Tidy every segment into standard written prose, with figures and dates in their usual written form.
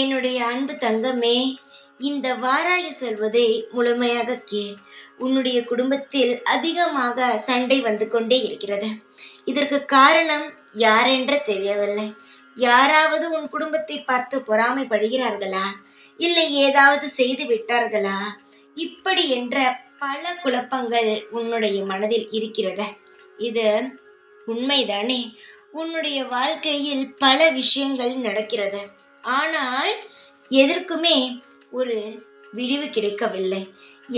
என்னுடைய அன்பு தங்கமே, இந்த வாராகி சொல்வதை முழுமையாக கேள். உன்னுடைய குடும்பத்தில் அதிகமாக சண்டை வந்து கொண்டே இருக்கிறது. இதற்கு காரணம் யாரென்று தெரியவில்லை. யாராவது உன் குடும்பத்தை பார்த்து பொறாமைப்படுகிறார்களா? இல்லை ஏதாவது செய்து விட்டார்களா? இப்படி என்ற பல குழப்பங்கள் உன்னுடைய மனதில் இருக்கிறது. இது உண்மைதானே? உன்னுடைய வாழ்க்கையில் பல விஷயங்கள் நடக்கிறது. ஆனால் எதற்குமே ஒரு விடிவு கிடைக்கவில்லை.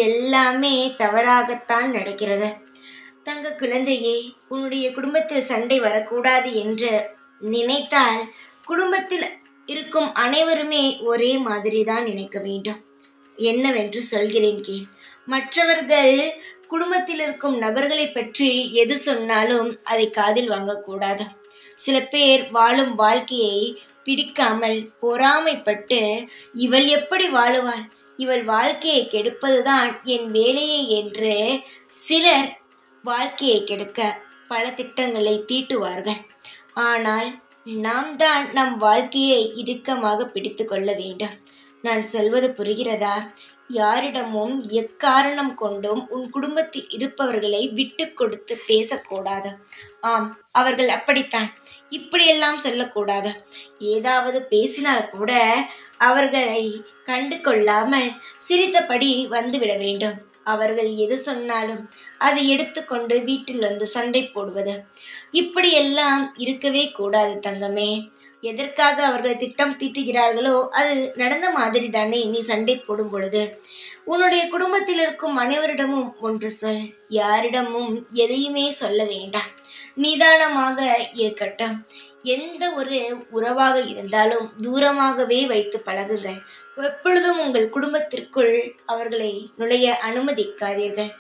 எல்லாமே தவறாகத்தான் நடக்கிறது. தங்க குழந்தையே, உன்னுடைய குடும்பத்தில் சண்டை வரக்கூடாது என்று நினைத்தால் குடும்பத்தில் இருக்கும் அனைவருமே ஒரே மாதிரி தான் நினைக்க வேண்டும். என்னவென்று சொல்கிறேன் கேள். மற்றவர்கள் குடும்பத்தில் இருக்கும் நபர்களை பற்றி எது சொன்னாலும் அதை காதில் வாங்கக்கூடாது. சில பேர் வாழும் வாழ்க்கையை பிடிக்காமல் பொறாமைப்பட்டு, இவள் எப்படி வாழுவாள், இவள் வாழ்க்கையை கெடுப்பதுதான் என் வேலையே என்று சிலர் வாழ்க்கையை கெடுக்க பல திட்டங்களை தீட்டுவார்கள். ஆனால் நாம் தான் நம் வாழ்க்கையை இறுக்கமாக பிடித்து கொள்ள வேண்டும். நான் சொல்வது புரிகிறதா? யாரிடமும் எக்காரணம் கொண்டும் உன் குடும்பத்தில் இருப்பவர்களை விட்டு கொடுத்து பேசக்கூடாது. ஆம், அவர்கள் அப்படித்தான். இப்படியெல்லாம் சொல்லக்கூடாது. ஏதாவது பேசினால் கூட அவர்களை கண்டு கொள்ளாமல் சிரித்தபடி வந்துவிட வேண்டும். அவர்கள் எது சொன்னாலும் அதை எடுத்துக்கொண்டு வீட்டில் வந்து சண்டை போடுவது, இப்படியெல்லாம் இருக்கவே கூடாது தங்கமே. எதற்காக அவர்கள் திட்டம் தீட்டுகிறார்களோ அது நடந்த மாதிரி தானே நீ சண்டை போடும் பொழுது. உன்னுடைய குடும்பத்தில் இருக்கும் அனைவரிடமும் ஒன்று சொல். யாரிடமும் எதையுமே சொல்ல வேண்டாம். நிதானமாக இருக்கட்டும். எந்த ஒரு உறவாக இருந்தாலும் தூரமாகவே வைத்து பழகுங்கள். எப்பொழுதும் உங்கள் குடும்பத்திற்குள் அவர்களை நுழைய அனுமதிக்காதீர்கள்.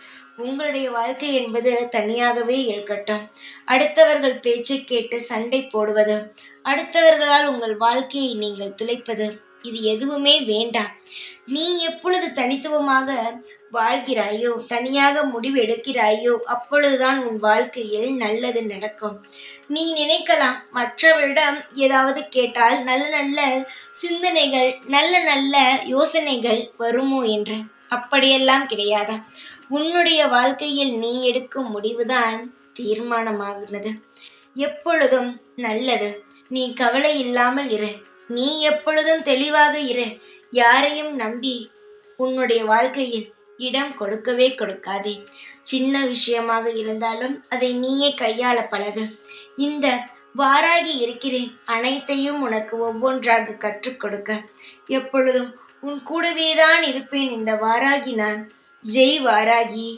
உங்களுடைய வாழ்க்கை என்பது தனியாகவே இருக்கட்டும். அடுத்தவர்கள் பேச்சை கேட்டு சண்டை போடுவது, அடுத்தவர்களால் உங்கள் வாழ்க்கையை நீங்கள் துளைப்பது, இது எதுவுமே வேண்டாம். நீ எப்பொழுது தனித்துவமாக வாழ்கிறாயோ, தனியாக முடிவு எடுக்கிறாயோ, அப்பொழுதுதான் உன் வாழ்க்கையில் நல்லது நடக்கும். நீ நினைக்கலாம், மற்றவரிடம் ஏதாவது கேட்டால் நல்ல நல்ல சிந்தனைகள், நல்ல நல்ல யோசனைகள் வருமோ என்று. அப்படியெல்லாம் கிடையாது. உன்னுடைய வாழ்க்கையில் நீ எடுக்கும் முடிவுதான் தீர்மானமாகிறது. எப்பொழுதும் நல்லது. நீ கவலை இல்லாமல் இரு. நீ எப்பொழுதும் தெளிவாக இரு. யாரையும் நம்பி உன்னுடைய வாழ்க்கையில் இடம் கொடுக்கவே கொடுக்காதே. சின்ன விஷயமாக இருந்தாலும் அதை நீயே கையாள பழகு. இந்த வாராகி இருக்கிறேன், அனைத்தையும் உனக்கு ஒவ்வொன்றாக கற்றுக் கொடுக்க. எப்பொழுதும் உன் கூடவேதான் இருப்பேன். இந்த வாராகி நான். ஜெய் வாராகி.